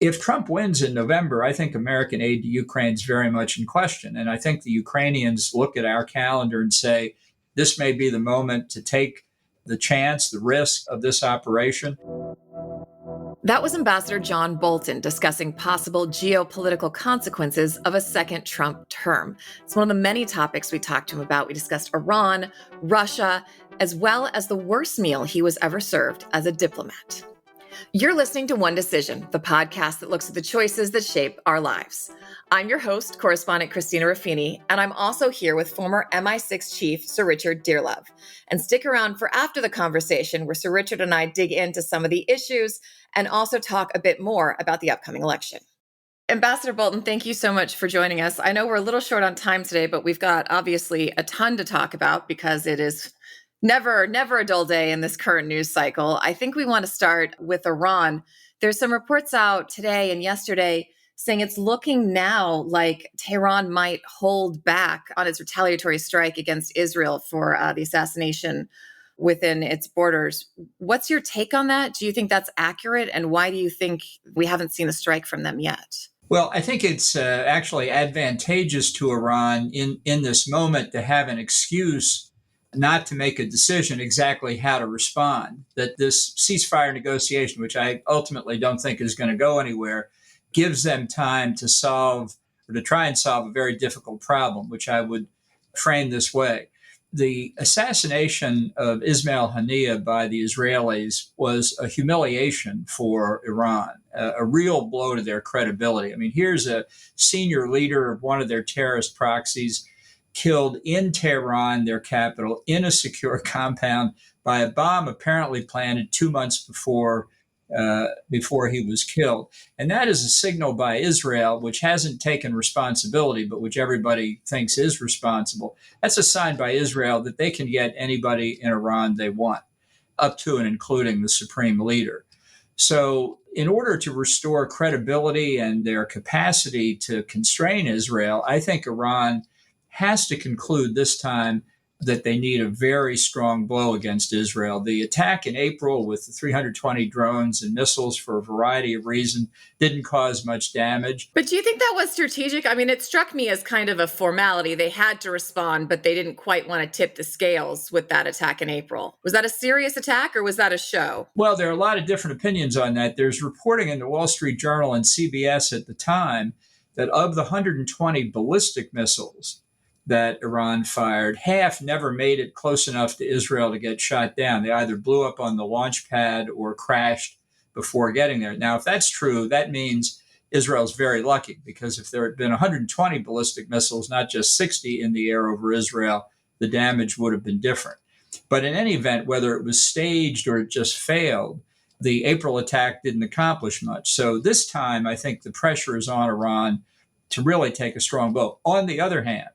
If Trump wins in November, I think American aid to Ukraine is very much in question. And I think the Ukrainians look at our calendar and say, this may be the moment to take the chance, the risk of this operation. That was Ambassador John Bolton discussing possible geopolitical consequences of a second Trump term. It's one of the many topics we talked to him about. We discussed Iran, Russia, as well as the worst meal he was ever served as a diplomat. You're listening to One Decision, the podcast that looks at the choices that shape our lives. I'm your host, correspondent Christina Ruffini, and I'm also here with former MI6 chief Sir Richard Dearlove. And stick around for after the conversation where Sir Richard and I dig into some of the issues and also talk a bit more about the upcoming election. Ambassador Bolton, thank you so much for joining us. I know we're a little short on time today, but we've got obviously a ton to talk about because it is never a dull day in this current news cycle. I think we want to start with Iran. There's some reports out today and yesterday saying it's looking now like Tehran might hold back on its retaliatory strike against Israel for the assassination within its borders. What's your take on that? Do you think that's accurate? And why do you think we haven't seen a strike from them yet? Well, I think it's actually advantageous to Iran in this moment to have an excuse not to make a decision exactly how to respond. That this ceasefire negotiation, which I ultimately don't think is going to go anywhere, gives them time to solve or to try and solve a very difficult problem, which I would frame this way. The assassination of Ismail Haniyeh by the Israelis was a humiliation for Iran, a real blow to their credibility. I mean, here's a senior leader of one of their terrorist proxies killed in Tehran, their capital, in a secure compound by a bomb apparently planted 2 months before he was killed. And that is a signal by Israel, which hasn't taken responsibility, but which everybody thinks is responsible. That's a sign by Israel that they can get anybody in Iran they want, up to and including the supreme leader. So in order to restore credibility and their capacity to constrain Israel, I think Iran has to conclude this time that they need a very strong blow against Israel. The attack in April with the 320 drones and missiles for a variety of reasons didn't cause much damage. But do you think that was strategic? I mean, it struck me as kind of a formality. They had to respond, but they didn't quite want to tip the scales with that attack in April. Was that a serious attack or was that a show? Well, there are a lot of different opinions on that. There's reporting in the Wall Street Journal and CBS at the time that of the 120 ballistic missiles that Iran fired, half never made it close enough to Israel to get shot down. They either blew up on the launch pad or crashed before getting there. Now, if that's true, that means Israel's very lucky, because if there had been 120 ballistic missiles, not just 60 in the air over Israel, the damage would have been different. But in any event, whether it was staged or it just failed, the April attack didn't accomplish much. So this time, I think the pressure is on Iran to really take a strong blow. On the other hand,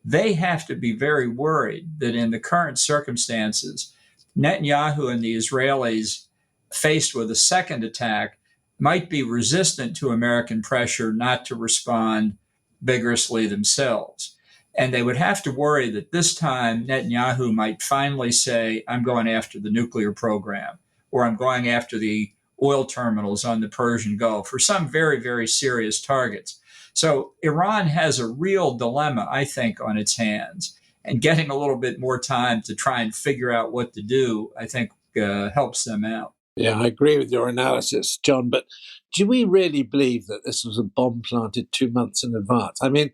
they have to be very worried that in the current circumstances, Netanyahu and the Israelis, faced with a second attack, might be resistant to American pressure not to respond vigorously themselves. And they would have to worry that this time Netanyahu might finally say, I'm going after the nuclear program, or I'm going after the oil terminals on the Persian Gulf, or some very, very serious targets. So Iran has a real dilemma, I think, on its hands. And getting a little bit more time to try and figure out what to do, I think, helps them out. Yeah, I agree with your analysis, John. But do we really believe that this was a bomb planted 2 months in advance? I mean,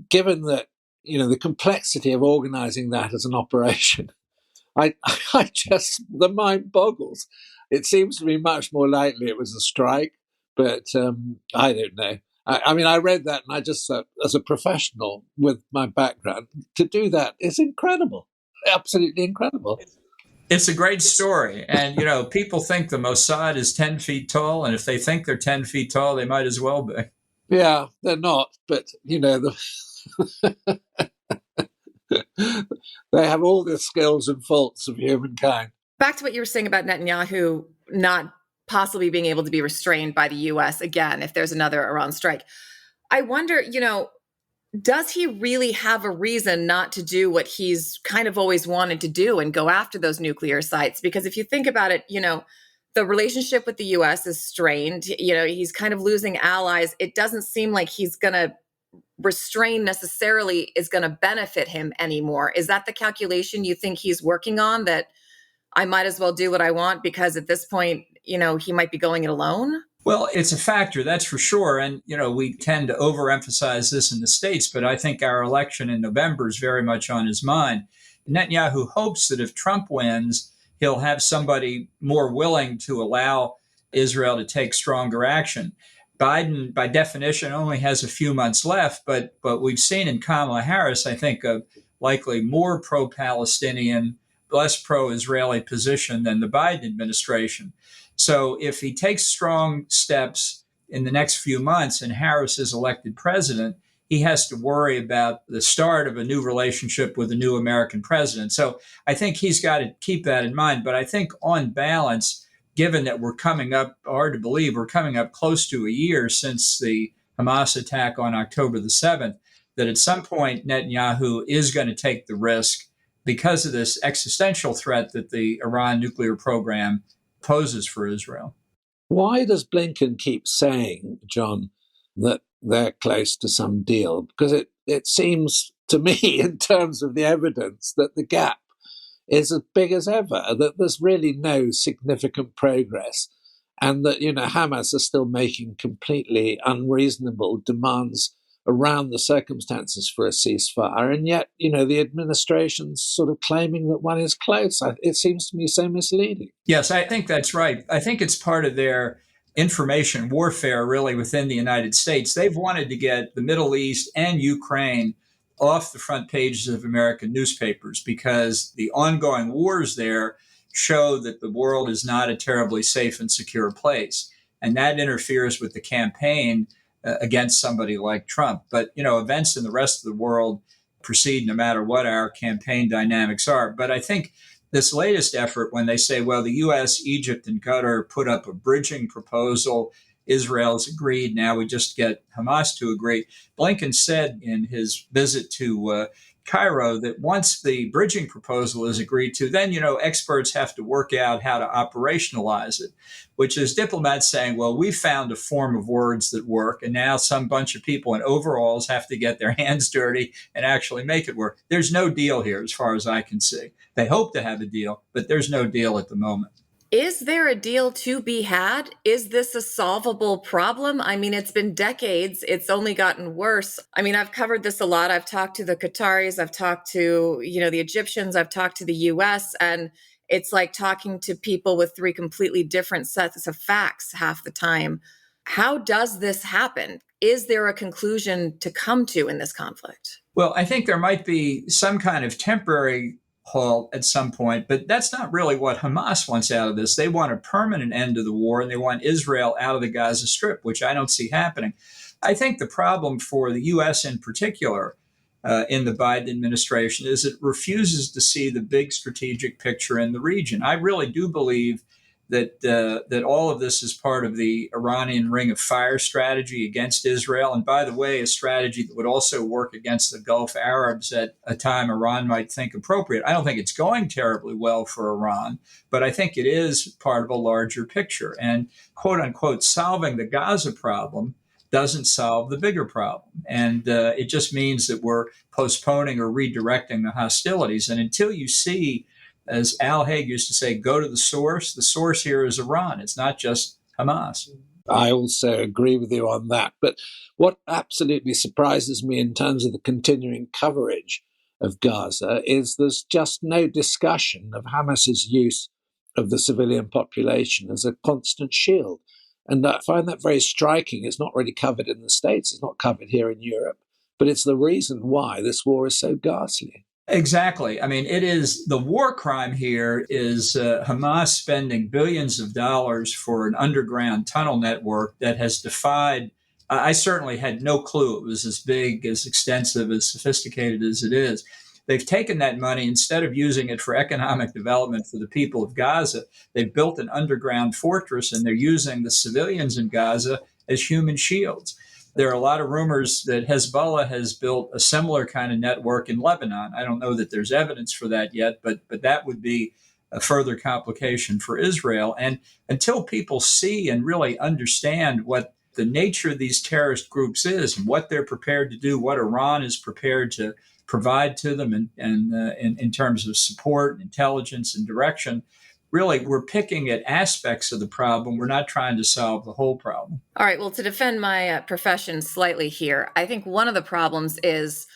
given that, the complexity of organizing that as an operation, I just, the mind boggles. It seems to me much more likely it was a strike, but I don't know. I mean, I read that and I just thought, as a professional with my background, to do that is incredible. Absolutely incredible. It's a great story. And, people think the Mossad is 10 feet tall. And if they think they're 10 feet tall, they might as well be. Yeah, they're not. But, they have all the skills and faults of humankind. Back to what you were saying about Netanyahu not possibly being able to be restrained by the U.S. again if there's another Iran strike. I wonder, does he really have a reason not to do what he's kind of always wanted to do and go after those nuclear sites? Because if you think about it, The relationship with the US is strained. He's kind of losing allies. It doesn't seem like he's going to restrain necessarily is going to benefit him anymore. Is that the calculation you think he's working on, that I might as well do what I want because at this point, he might be going it alone? Well, it's a factor, that's for sure. And, we tend to overemphasize this in the States, but I think our election in November is very much on his mind. Netanyahu hopes that if Trump wins, he'll have somebody more willing to allow Israel to take stronger action. Biden, by definition, only has a few months left, but we've seen in Kamala Harris, I think, a likely more pro-Palestinian, less pro-Israeli position than the Biden administration. So if he takes strong steps in the next few months and Harris is elected president, he has to worry about the start of a new relationship with a new American president. So I think he's got to keep that in mind. But I think on balance, given that we're coming up, hard to believe, we're coming up close to a year since the Hamas attack on October the 7th, that at some point Netanyahu is going to take the risk because of this existential threat that the Iran nuclear program poses for Israel. Why does Blinken keep saying, John, that they're close to some deal? Because it seems to me, in terms of the evidence, that the gap is as big as ever, that there's really no significant progress, and that, Hamas are still making completely unreasonable demands around the circumstances for a ceasefire, and yet, the administration's sort of claiming that one is close. It seems to me so misleading. Yes, I think that's right. I think it's part of their information warfare, really, within the United States. They've wanted to get the Middle East and Ukraine off the front pages of American newspapers because the ongoing wars there show that the world is not a terribly safe and secure place. And that interferes with the campaign against somebody like Trump. But, events in the rest of the world proceed no matter what our campaign dynamics are. But I think this latest effort, when they say, well, the U.S., Egypt, and Qatar put up a bridging proposal, Israel's agreed, now we just get Hamas to agree. Blinken said in his visit to Cairo that once the bridging proposal is agreed to, then, experts have to work out how to operationalize it, which is diplomats saying, well, we found a form of words that work, and now some bunch of people in overalls have to get their hands dirty and actually make it work. There's no deal here, as far as I can see. They hope to have a deal, but there's no deal at the moment. Is there a deal to be had? Is this a solvable problem? I mean, it's been decades. It's only gotten worse. I mean, I've covered this a lot. I've talked to the Qataris. I've talked to, the Egyptians. I've talked to the US. And it's like talking to people with three completely different sets of facts half the time. How does this happen? Is there a conclusion to come to in this conflict? Well, I think there might be some kind of temporary halt at some point, but that's not really what Hamas wants out of this. They want a permanent end to the war, and they want Israel out of the Gaza Strip, which I don't see happening. I think the problem for the U.S. in particular in the Biden administration is it refuses to see the big strategic picture in the region. I really do believe that all of this is part of the Iranian Ring of Fire strategy against Israel. And by the way, a strategy that would also work against the Gulf Arabs at a time Iran might think appropriate. I don't think it's going terribly well for Iran, but I think it is part of a larger picture. And quote unquote, solving the Gaza problem doesn't solve the bigger problem. And it just means that we're postponing or redirecting the hostilities. And until you see, as Al Haig used to say, go to the source here is Iran. It's not just Hamas. I also agree with you on that. But what absolutely surprises me in terms of the continuing coverage of Gaza is there's just no discussion of Hamas's use of the civilian population as a constant shield. And I find that very striking. It's not really covered in the States. It's not covered here in Europe. But it's the reason why this war is so ghastly. Exactly. I mean, it is the war crime here is Hamas spending billions of dollars for an underground tunnel network that has defied. I certainly had no clue it was as big, as extensive, as sophisticated as it is. They've taken that money, instead of using it for economic development for the people of Gaza, they've built an underground fortress, and they're using the civilians in Gaza as human shields. There are a lot of rumors that Hezbollah has built a similar kind of network in Lebanon. I don't know that there's evidence for that yet, but that would be a further complication for Israel. And until people see and really understand what the nature of these terrorist groups is and what they're prepared to do, what Iran is prepared to provide to them in terms of support, intelligence, and direction, really, we're picking at aspects of the problem. We're not trying to solve the whole problem. All right. Well, to defend my profession slightly here, I think one of the problems is,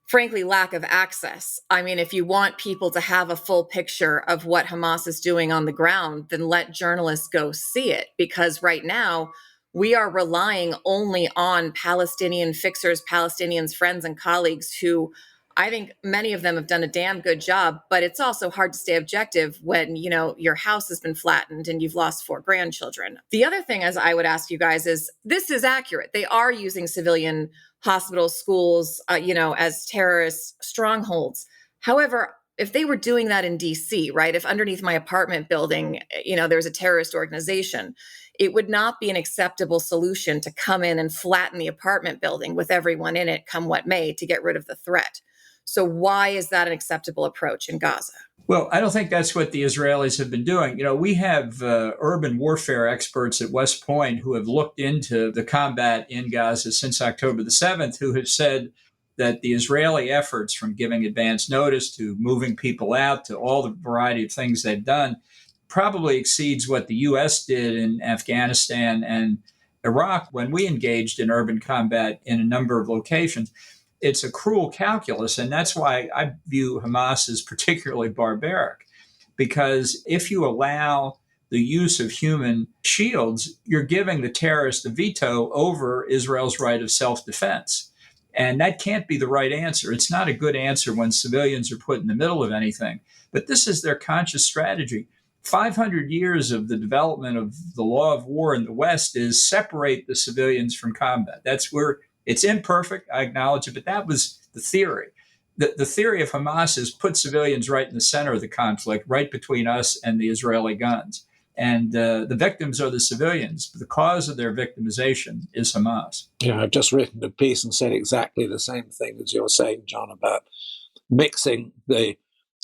frankly, lack of access. I mean, if you want people to have a full picture of what Hamas is doing on the ground, then let journalists go see it. Because right now, we are relying only on Palestinian fixers, Palestinians, friends, and colleagues who I think many of them have done a damn good job, but it's also hard to stay objective when, your house has been flattened and you've lost 4 grandchildren. The other thing, as I would ask you guys, is this is accurate. They are using civilian hospitals, schools, as terrorist strongholds. However, if they were doing that in DC, right, if underneath my apartment building, there's a terrorist organization, it would not be an acceptable solution to come in and flatten the apartment building with everyone in it, come what may, to get rid of the threat. So why is that an acceptable approach in Gaza? Well, I don't think that's what the Israelis have been doing. We have urban warfare experts at West Point who have looked into the combat in Gaza since October the 7th, who have said that the Israeli efforts, from giving advance notice to moving people out to all the variety of things they've done, probably exceeds what the U.S. did in Afghanistan and Iraq when we engaged in urban combat in a number of locations. It's a cruel calculus, and that's why I view Hamas as particularly barbaric, because if you allow the use of human shields, you're giving the terrorist a veto over Israel's right of self-defense. And that can't be the right answer. It's not a good answer when civilians are put in the middle of anything. But this is their conscious strategy. 500 years of the development of the law of war in the West is separate the civilians from combat. That's where it's imperfect, I acknowledge it, but that was the theory. The theory of Hamas is put civilians right in the center of the conflict, right between us and the Israeli guns. And the victims are the civilians. But the cause of their victimization is Hamas. Yeah, I've just written a piece and said exactly the same thing as you're saying, John, about mixing the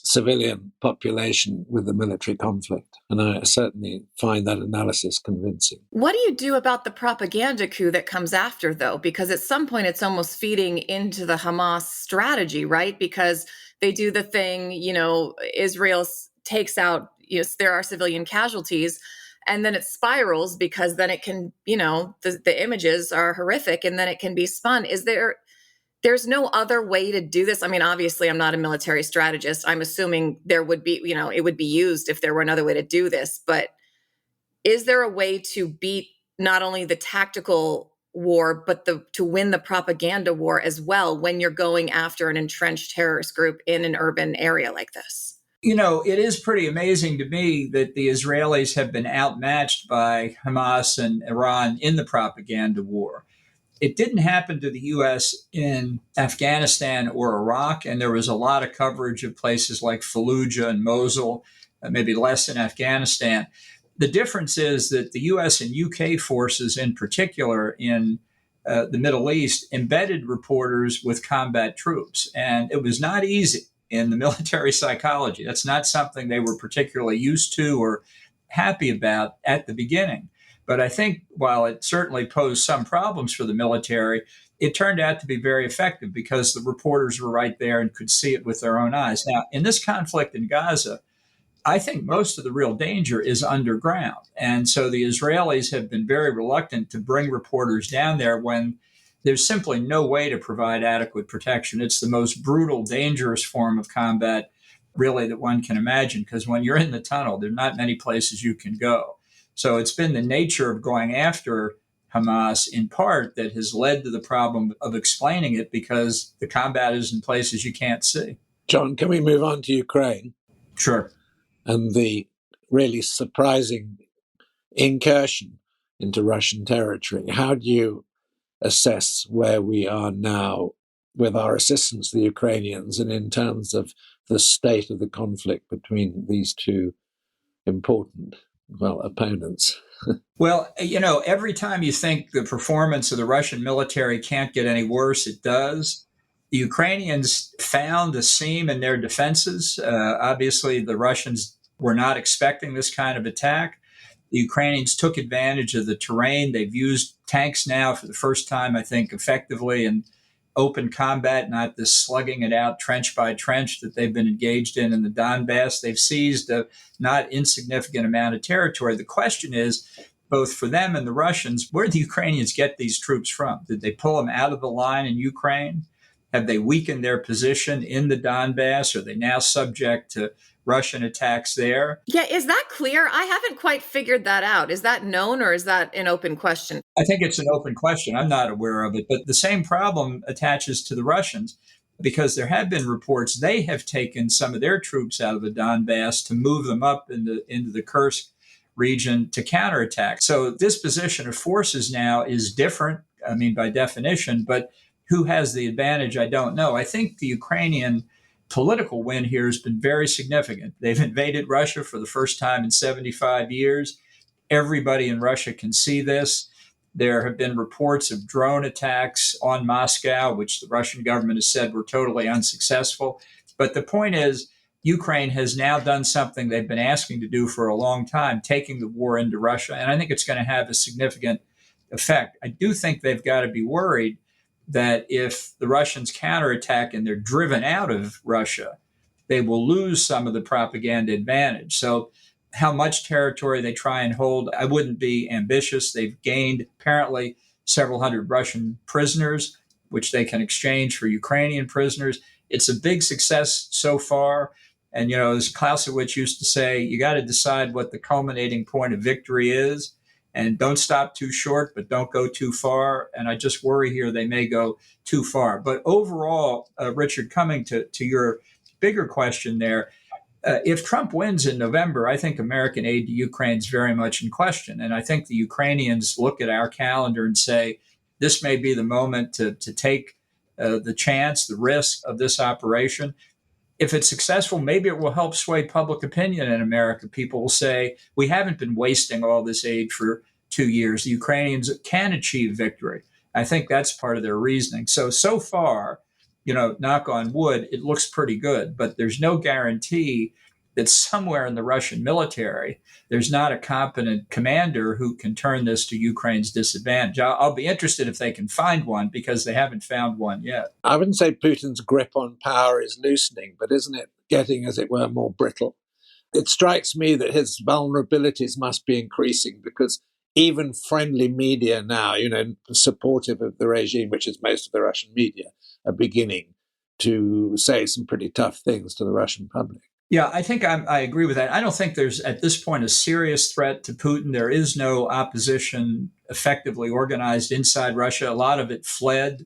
civilian population with the military conflict. And I certainly find that analysis convincing. What do you do about the propaganda coup that comes after, though? Because at some point it's almost feeding into the Hamas strategy, right? Because they do the thing, Israel takes out, there are civilian casualties, and then it spirals because then it can, the images are horrific and then it can be spun. There's no other way to do this? I mean, obviously, I'm not a military strategist. I'm assuming there would be, it would be used if there were another way to do this. But is there a way to beat not only the tactical war, but to win the propaganda war as well when you're going after an entrenched terrorist group in an urban area like this? It is pretty amazing to me that the Israelis have been outmatched by Hamas and Iran in the propaganda war. It didn't happen to the U.S. in Afghanistan or Iraq, and there was a lot of coverage of places like Fallujah and Mosul, maybe less in Afghanistan. The difference is that the U.S. and UK forces in particular in the Middle East embedded reporters with combat troops, and it was not easy in the military psychology. That's not something they were particularly used to or happy about at the beginning. But I think while it certainly posed some problems for the military, it turned out to be very effective because the reporters were right there and could see it with their own eyes. Now, in this conflict in Gaza, I think most of the real danger is underground. And so the Israelis have been very reluctant to bring reporters down there when there's simply no way to provide adequate protection. It's the most brutal, dangerous form of combat, really, that one can imagine, because when you're in the tunnel, there are not many places you can go. So it's been the nature of going after Hamas in part that has led to the problem of explaining it, because the combat is in places you can't see. John, can we move on to Ukraine? Sure. And the really surprising incursion into Russian territory. How do you assess where we are now with our assistance to the Ukrainians and in terms of the state of the conflict between these two important opponents? Well, every time you think the performance of the Russian military can't get any worse, it does. The Ukrainians found a seam in their defenses. Obviously, the Russians were not expecting this kind of attack. The Ukrainians took advantage of the terrain. They've used tanks now for the first time, I think, effectively in open combat, not this slugging it out trench by trench that they've been engaged in the Donbass. They've seized a not insignificant amount of territory. The question is, both for them and the Russians, where do the Ukrainians get these troops from? Did they pull them out of the line in Ukraine? Have they weakened their position in the Donbass? Are they now subject to Russian attacks there? Yeah, is that clear? I haven't quite figured that out. Is that known or is that an open question? I think it's an open question. I'm not aware of it, but the same problem attaches to the Russians because there have been reports they have taken some of their troops out of the Donbass to move them up into the Kursk region to counterattack. So this position of forces now is different, I mean, by definition, but who has the advantage? I don't know. I think the Ukrainian political win here has been very significant. They've invaded Russia for the first time in 75 years. Everybody in Russia can see this. There have been reports of drone attacks on Moscow, which the Russian government has said were totally unsuccessful. But the point is, Ukraine has now done something they've been asking to do for a long time, taking the war into Russia. And I think it's going to have a significant effect. I do think they've got to be worried that if the Russians counterattack and they're driven out of Russia, they will lose some of the propaganda advantage. So how much territory they try and hold, I wouldn't be ambitious. They've gained apparently several hundred Russian prisoners, which they can exchange for Ukrainian prisoners. It's a big success so far. And, you know, as Clausewitz used to say, you got to decide what the culminating point of victory is. And don't stop too short, but don't go too far. And I just worry here they may go too far. But overall, Richard, coming to your bigger question there, if Trump wins in November, I think American aid to Ukraine is very much in question. And I think the Ukrainians look at our calendar and say, this may be the moment to take the chance, the risk of this operation. If it's successful, maybe it will help sway public opinion in America. People will say, we haven't been wasting all this aid for 2 years. The Ukrainians can achieve victory. I think that's part of their reasoning. So far, you know, knock on wood, it looks pretty good, but there's no guarantee that somewhere in the Russian military, there's not a competent commander who can turn this to Ukraine's disadvantage. I'll be interested if they can find one because they haven't found one yet. I wouldn't say Putin's grip on power is loosening, but isn't it getting, as it were, more brittle? It strikes me that his vulnerabilities must be increasing because even friendly media now, you know, supportive of the regime, which is most of the Russian media, are beginning to say some pretty tough things to the Russian public. Yeah, I think I agree with that. I don't think there's at this point a serious threat to Putin. There is no opposition effectively organized inside Russia. A lot of it fled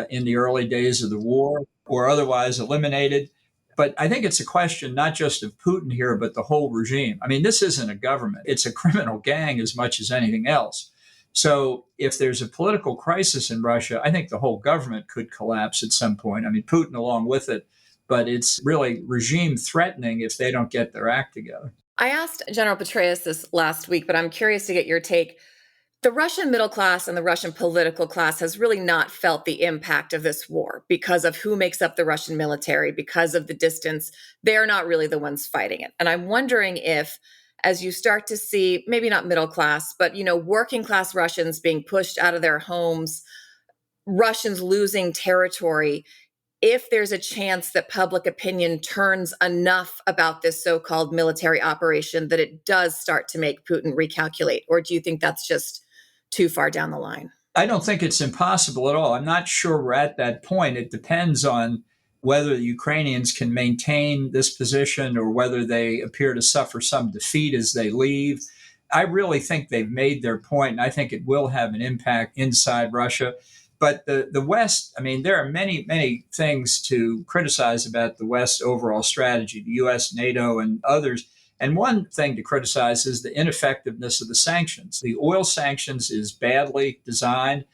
in the early days of the war or otherwise eliminated. But I think it's a question not just of Putin here, but the whole regime. I mean, this isn't a government. It's a criminal gang as much as anything else. So if there's a political crisis in Russia, I think the whole government could collapse at some point. I mean, Putin along with it. But it's really regime threatening if they don't get their act together. I asked General Petraeus this last week, but I'm curious to get your take. The Russian middle class and the Russian political class has really not felt the impact of this war because of who makes up the Russian military, because of the distance. They're not really the ones fighting it. And I'm wondering if, as you start to see, maybe not middle class, but, you know, working class Russians being pushed out of their homes, Russians losing territory, if there's a chance that public opinion turns enough about this so-called military operation that it does start to make Putin recalculate? Or do you think that's just too far down the line? I don't think it's impossible at all. I'm not sure we're at that point. It depends on whether the Ukrainians can maintain this position or whether they appear to suffer some defeat as they leave. I really think they've made their point, and I think it will have an impact inside Russia. But the West, I mean, there are many, many things to criticize about the West's overall strategy, the U.S., NATO, and others. And one thing to criticize is the ineffectiveness of the sanctions. The oil sanctions is badly designed,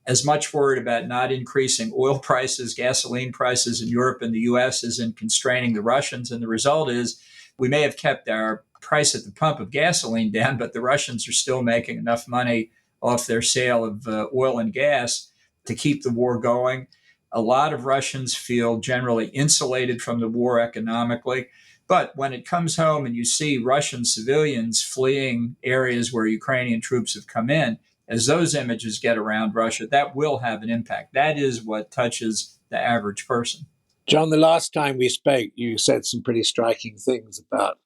as much worried about not increasing oil prices, gasoline prices in Europe and the U.S. as in constraining the Russians. And the result is we may have kept our price at the pump of gasoline down, but the Russians are still making enough money off their sale of oil and gas to keep the war going. A lot of Russians feel generally insulated from the war economically. But when it comes home and you see Russian civilians fleeing areas where Ukrainian troops have come in, as those images get around Russia, that will have an impact. That is what touches the average person. John, the last time we spoke, you said some pretty striking things about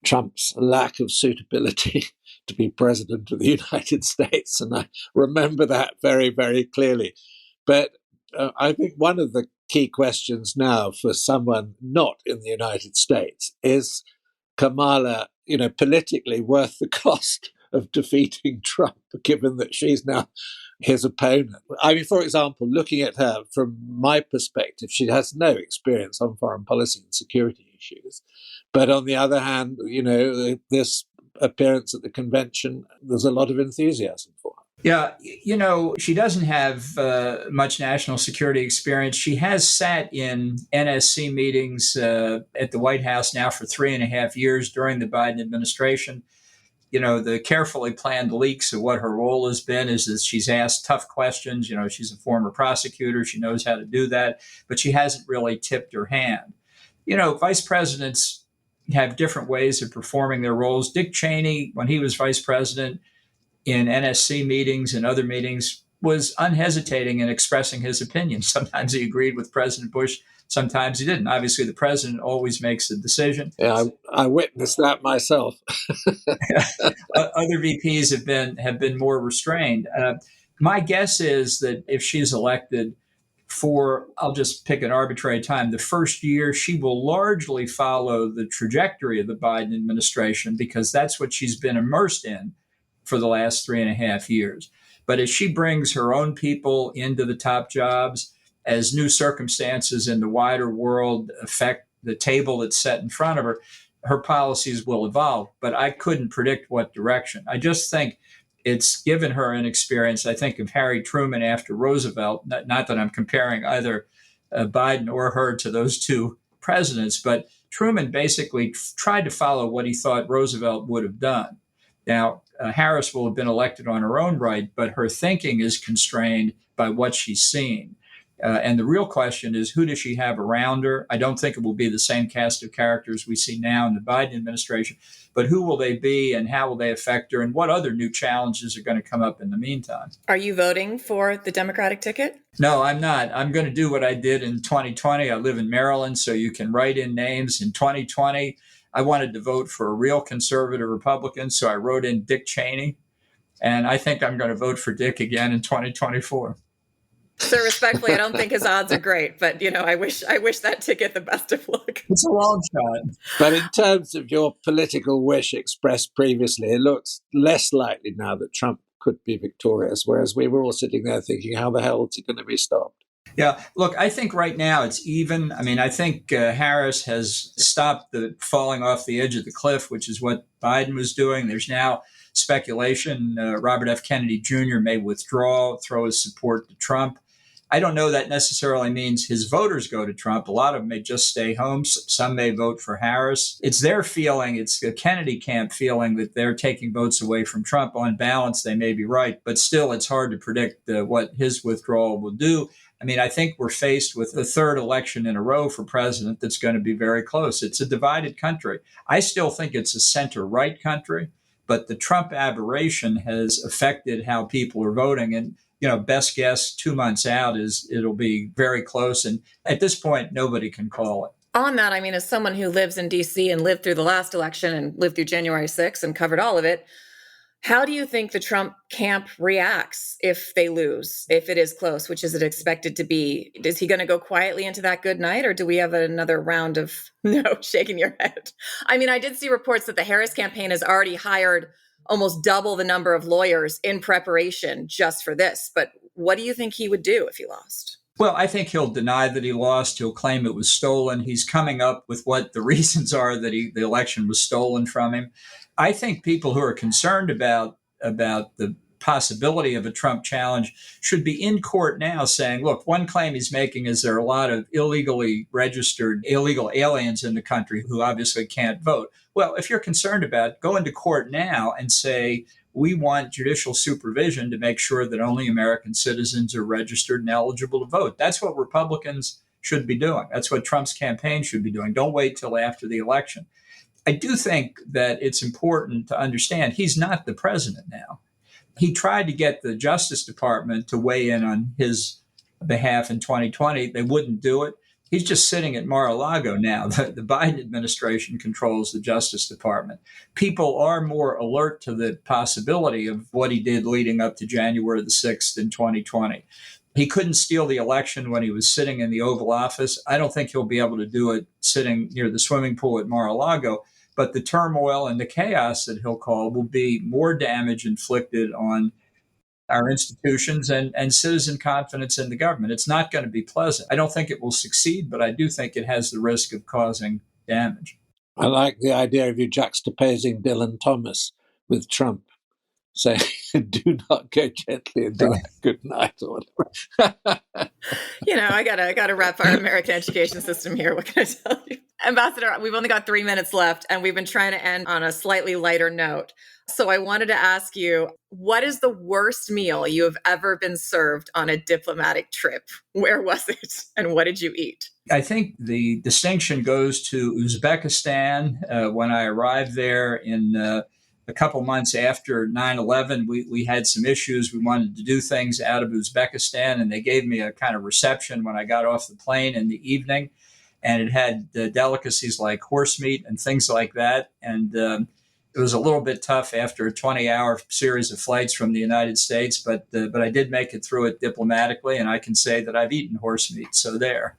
Trump's lack of suitability to be president of the United States. And I remember that very, very clearly. But I think one of the key questions now for someone not in the United States is Kamala, politically worth the cost of defeating Trump, given that she's now his opponent. I mean, for example, looking at her from my perspective, she has no experience on foreign policy and security issues. But on the other hand, this appearance at the convention, there's a lot of enthusiasm for her. Yeah, she doesn't have much national security experience. She has sat in NSC meetings at the White House now for 3.5 years during the Biden administration. The carefully planned leaks of what her role has been is that she's asked tough questions. She's a former prosecutor. She knows how to do that, but she hasn't really tipped her hand. Vice presidents have different ways of performing their roles. Dick Cheney, when he was vice president, in NSC meetings and other meetings, was unhesitating in expressing his opinion. Sometimes he agreed with President Bush, sometimes he didn't. Obviously, the president always makes the decision. Yeah, I witnessed that myself. Other VPs have been more restrained. My guess is that if she's elected for, I'll just pick an arbitrary time, the first year, she will largely follow the trajectory of the Biden administration because that's what she's been immersed in for the last 3.5 years. But as she brings her own people into the top jobs, as new circumstances in the wider world affect the table that's set in front of her, her policies will evolve. But I couldn't predict what direction. I just think it's given her an experience. I think of Harry Truman after Roosevelt, not that I'm comparing either Biden or her to those two presidents, but Truman basically tried to follow what he thought Roosevelt would have done. Now, Harris will have been elected on her own right, but her thinking is constrained by what she's seen. And the real question is, who does she have around her? I don't think it will be the same cast of characters we see now in the Biden administration, but who will they be and how will they affect her and what other new challenges are going to come up in the meantime? Are you voting for the Democratic ticket? No, I'm not. I'm going to do what I did in 2020. I live in Maryland, so you can write in names. In 2020, I wanted to vote for a real conservative Republican, so I wrote in Dick Cheney. And I think I'm going to vote for Dick again in 2024. So respectfully, I don't think his odds are great, but I wish that ticket the best of luck. It's a long shot. But in terms of your political wish expressed previously, it looks less likely now that Trump could be victorious, whereas we were all sitting there thinking, how the hell is he going to be stopped? Yeah, look, I think right now it's even. I mean, I think Harris has stopped the falling off the edge of the cliff, which is what Biden was doing. There's now speculation Robert F. Kennedy Jr. may withdraw, throw his support to Trump. I don't know that necessarily means his voters go to Trump. A lot of them may just stay home. Some may vote for Harris. It's their feeling, it's the Kennedy camp feeling that they're taking votes away from Trump. On balance, they may be right, but still it's hard to predict what his withdrawal will do. I mean, I think we're faced with a third election in a row for president that's going to be very close. It's a divided country. I still think it's a center-right country, but the Trump aberration has affected how people are voting. And best guess 2 months out is it'll be very close. And at this point, nobody can call it. On that, I mean, as someone who lives in D.C. and lived through the last election and lived through January 6th and covered all of it, how do you think the Trump camp reacts if they lose, if it is close, which is it expected to be? Is he going to go quietly into that good night, or do we have another round of shaking your head? I mean, I did see reports that the Harris campaign has already hired almost double the number of lawyers in preparation just for this. But what do you think he would do if he lost? Well, I think he'll deny that he lost. He'll claim it was stolen. He's coming up with what the reasons are that the election was stolen from him. I think people who are concerned about the possibility of a Trump challenge should be in court now saying, look, one claim he's making is there are a lot of illegally registered illegal aliens in the country who obviously can't vote. Well, if you're concerned about it, go into court now and say, we want judicial supervision to make sure that only American citizens are registered and eligible to vote. That's what Republicans should be doing. That's what Trump's campaign should be doing. Don't wait till after the election. I do think that it's important to understand he's not the president now. He tried to get the Justice Department to weigh in on his behalf in 2020. They wouldn't do it. He's just sitting at Mar-a-Lago now. The Biden administration controls the Justice Department. People are more alert to the possibility of what he did leading up to January the 6th in 2020. He couldn't steal the election when he was sitting in the Oval Office. I don't think he'll be able to do it sitting near the swimming pool at Mar-a-Lago. But the turmoil and the chaos that he'll call will be more damage inflicted on our institutions and citizen confidence in the government. It's not going to be pleasant. I don't think it will succeed, but I do think it has the risk of causing damage. I like the idea of you juxtaposing Dylan Thomas with Trump, saying, do not go gently and do a good night or whatever. I gotta wrap our American education system here. What can I tell you? Ambassador, we've only got 3 minutes left, and we've been trying to end on a slightly lighter note. So I wanted to ask you, what is the worst meal you have ever been served on a diplomatic trip? Where was it, and what did you eat? I think the distinction goes to Uzbekistan. When I arrived there in a couple months after 9/11, we had some issues. We wanted to do things out of Uzbekistan, and they gave me a kind of reception when I got off the plane in the evening. And it had delicacies like horse meat and things like that. And it was a little bit tough after a 20-hour series of flights from the United States, but I did make it through it diplomatically, and I can say that I've eaten horse meat. So there.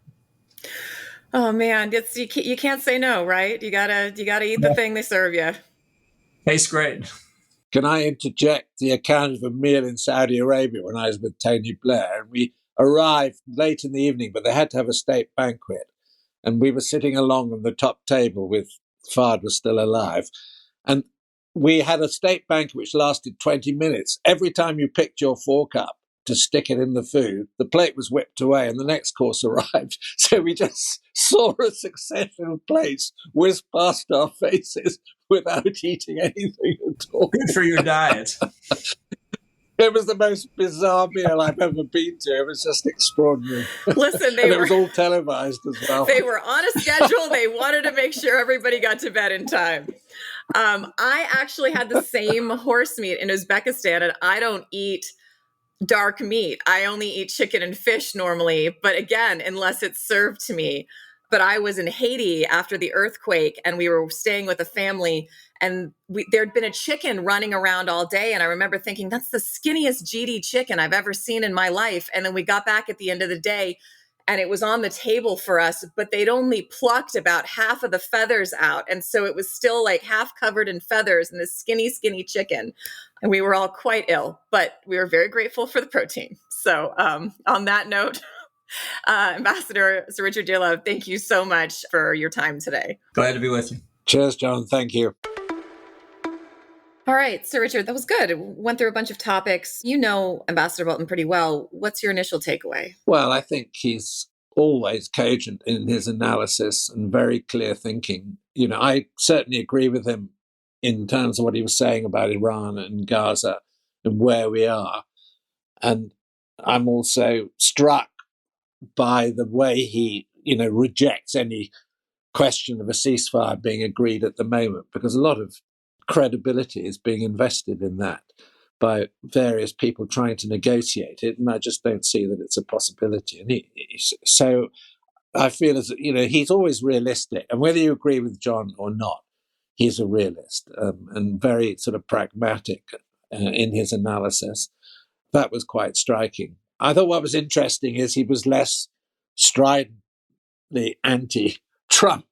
Oh man, you can't say no, right? You gotta eat the thing they serve you. Tastes great. Can I interject the account of a meal in Saudi Arabia when I was with Tony Blair? And we arrived late in the evening, but they had to have a state banquet. And we were sitting along on the top table with Fard was still alive. And we had a state banquet which lasted 20 minutes. Every time you picked your fork up to stick it in the food, the plate was whipped away and the next course arrived. So we just saw a succession of plates whiz past our faces without eating anything at all. Good for your diet. It was the most bizarre meal I've ever been to. It was just extraordinary. Listen, it was all televised as well. They were on a schedule. They wanted to make sure everybody got to bed in time. I actually had the same horse meat in Uzbekistan, and I don't eat dark meat. I only eat chicken and fish normally, but again, unless it's served to me. But I was in Haiti after the earthquake, and we were staying with a family, and there'd been a chicken running around all day. And I remember thinking, that's the skinniest GD chicken I've ever seen in my life. And then we got back at the end of the day, and it was on the table for us, but they'd only plucked about half of the feathers out. And so it was still like half covered in feathers and this skinny chicken. And we were all quite ill, but we were very grateful for the protein. So on that note, Ambassador Sir Richard Dearlove, thank you so much for your time today. Glad to be with you. Cheers, John. Thank you. All right, Sir Richard, that was good. Went through a bunch of topics. You know Ambassador Bolton pretty well. What's your initial takeaway? Well, I think he's always cogent in his analysis and very clear thinking. I certainly agree with him in terms of what he was saying about Iran and Gaza and where we are. And I'm also struck by the way he, rejects any question of a ceasefire being agreed at the moment, because a lot of credibility is being invested in that by various people trying to negotiate it, and I just don't see that it's a possibility. And so I feel as he's always realistic, and whether you agree with John or not, he's a realist and very sort of pragmatic in his analysis. That was quite striking. I thought what was interesting is he was less stridently anti-Trump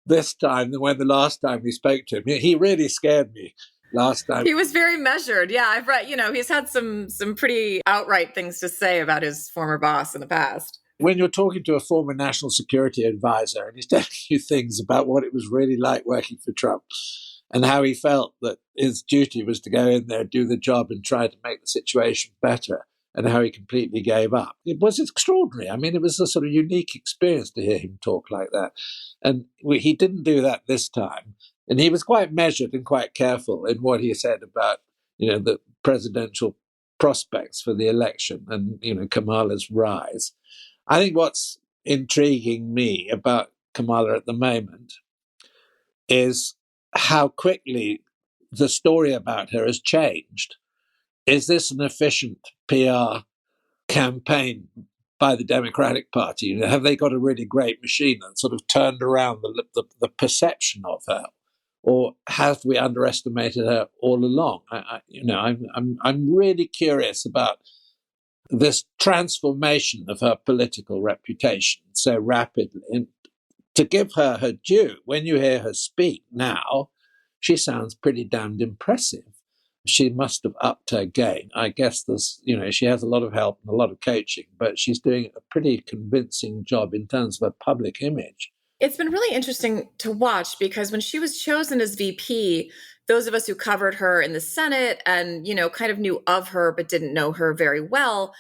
this time than when the last time we spoke to him. He really scared me last time. He was very measured. Yeah, I've read, he's had some pretty outright things to say about his former boss in the past. When you're talking to a former national security advisor and he's telling you things about what it was really like working for Trump and how he felt that his duty was to go in there, do the job and try to make the situation better, and how he completely gave up. It was extraordinary. I mean, it was a sort of unique experience to hear him talk like that. And he didn't do that this time. And he was quite measured and quite careful in what he said about, the presidential prospects for the election and, Kamala's rise. I think what's intriguing me about Kamala at the moment is how quickly the story about her has changed. Is this an efficient PR campaign by the Democratic Party? You know, have they got a really great machine that sort of turned around the perception of her, or have we underestimated her all along? I'm really curious about this transformation of her political reputation so rapidly. And to give her her due, when you hear her speak now, she sounds pretty damned impressive. She must have upped her game. I guess she has a lot of help and a lot of coaching, but she's doing a pretty convincing job in terms of her public image. It's been really interesting to watch because when she was chosen as VP, those of us who covered her in the Senate and, kind of knew of her but didn't know her very well,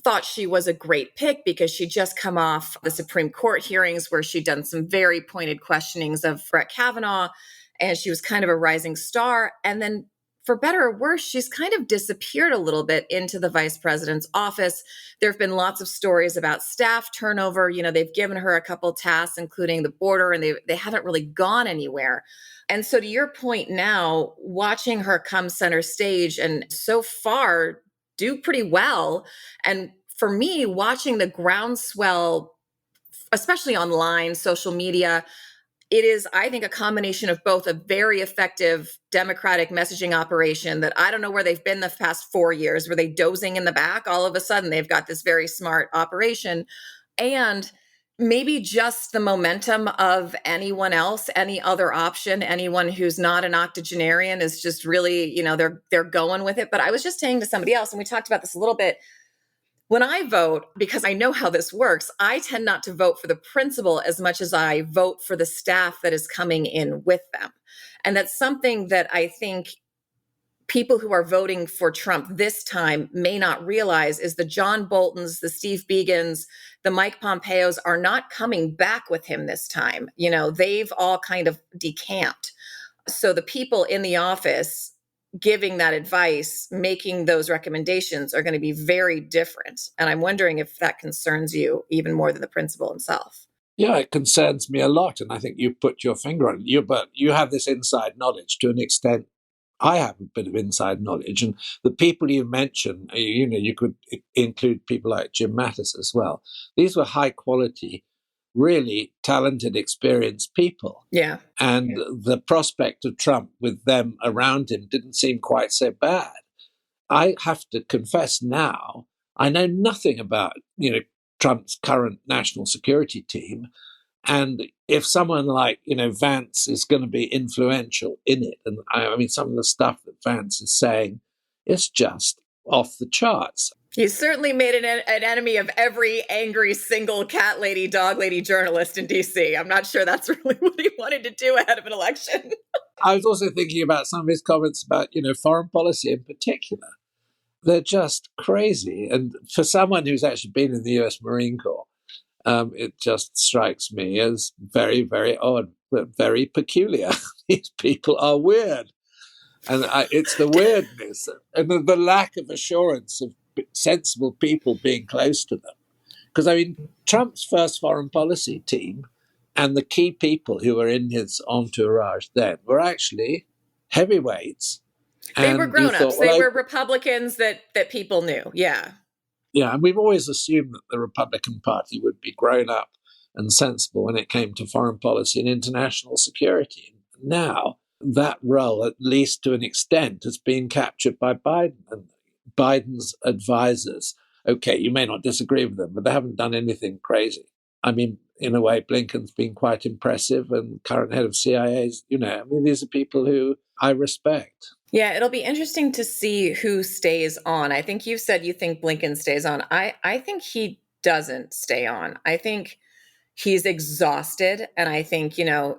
thought she was a great pick because she'd just come off the Supreme Court hearings where she'd done some very pointed questionings of Brett Kavanaugh, and she was kind of a rising star. And then, for better or worse, she's kind of disappeared a little bit into the vice president's office. There have been lots of stories about staff turnover. They've given her a couple tasks, including the border, and they haven't really gone anywhere. And so to your point now, watching her come center stage and so far do pretty well. And for me, watching the groundswell, especially online, social media, it is, I think, a combination of both a very effective Democratic messaging operation that I don't know where they've been the past 4 years. Were they dozing in the back? All of a sudden, they've got this very smart operation. And maybe just the momentum of anyone else, any other option, anyone who's not an octogenarian is just really, they're going with it. But I was just saying to somebody else, and we talked about this a little bit, when I vote, because I know how this works, I tend not to vote for the principal as much as I vote for the staff that is coming in with them. And that's something that I think people who are voting for Trump this time may not realize is the John Boltons, the Steve Begans, the Mike Pompeos are not coming back with him this time. They've all kind of decamped. So the people in the office giving that advice, making those recommendations are going to be very different. And I'm wondering if that concerns you even more than the principal himself. Yeah, it concerns me a lot. And I think you put your finger on it. But you have this inside knowledge to an extent. I have a bit of inside knowledge. And the people you mentioned, you could include people like Jim Mattis as well. These were high quality, really talented, experienced people. Yeah. And the prospect of Trump with them around him didn't seem quite so bad. I have to confess now, I know nothing about, Trump's current national security team. And if someone like, Vance is going to be influential in it, and I mean, some of the stuff that Vance is saying is just off the charts. He's certainly made an enemy of every angry single cat lady, dog lady journalist in D.C. I'm not sure that's really what he wanted to do ahead of an election. I was also thinking about some of his comments about, foreign policy in particular. They're just crazy. And for someone who's actually been in the U.S. Marine Corps, it just strikes me as very, very odd, but very peculiar. These people are weird. And it's the weirdness and the lack of assurance of sensible people being close to them. Because, I mean, Trump's first foreign policy team and the key people who were in his entourage then were actually heavyweights. They were grown-ups. They were Republicans that people knew. Yeah. Yeah, and we've always assumed that the Republican Party would be grown up and sensible when it came to foreign policy and international security. Now, that role, at least to an extent, has been captured by Biden and Biden's advisors. Okay, you may not disagree with them, but they haven't done anything crazy. I mean, in a way, Blinken's been quite impressive, and current head of CIA's, these are people who I respect. Yeah, it'll be interesting to see who stays on. I think you said you think Blinken stays on. I think he doesn't stay on. I think he's exhausted. And I think,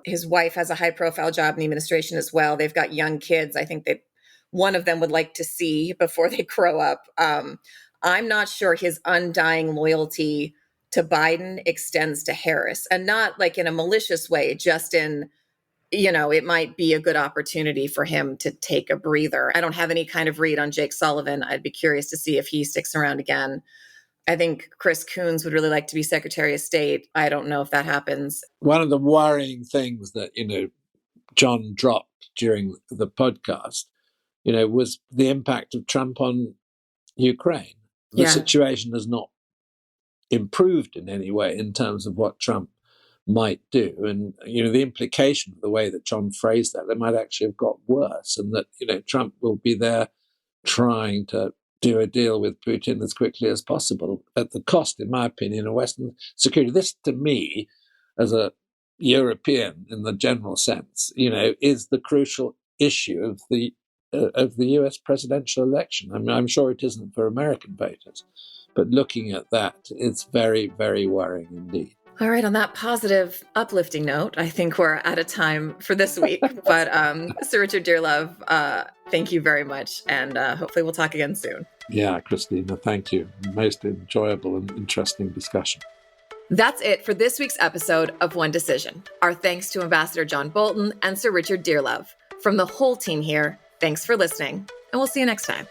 his wife has a high profile job in the administration as well. They've got young kids. I think that one of them would like to see before they grow up. I'm not sure his undying loyalty to Biden extends to Harris, and not like in a malicious way, just in, it might be a good opportunity for him to take a breather. I don't have any kind of read on Jake Sullivan. I'd be curious to see if he sticks around again. I think Chris Coons would really like to be Secretary of State. I don't know if that happens. One of the worrying things that, John dropped during the podcast, was the impact of Trump on Ukraine. The situation has not improved in any way in terms of what Trump might do. And, the implication of the way that John phrased that, they might actually have got worse, and that, Trump will be there trying to do a deal with Putin as quickly as possible at the cost, in my opinion, of Western security. This, to me, as a European in the general sense, is the crucial issue of the US presidential election. I mean, I'm sure it isn't for American voters, but looking at that, it's very, very worrying indeed. All right, on that positive, uplifting note, I think we're out of time for this week. But Sir Richard Dearlove, thank you very much. And hopefully we'll talk again soon. Yeah, Christina, thank you. Most enjoyable and interesting discussion. That's it for this week's episode of One Decision. Our thanks to Ambassador John Bolton and Sir Richard Dearlove. From the whole team here, thanks for listening, and we'll see you next time.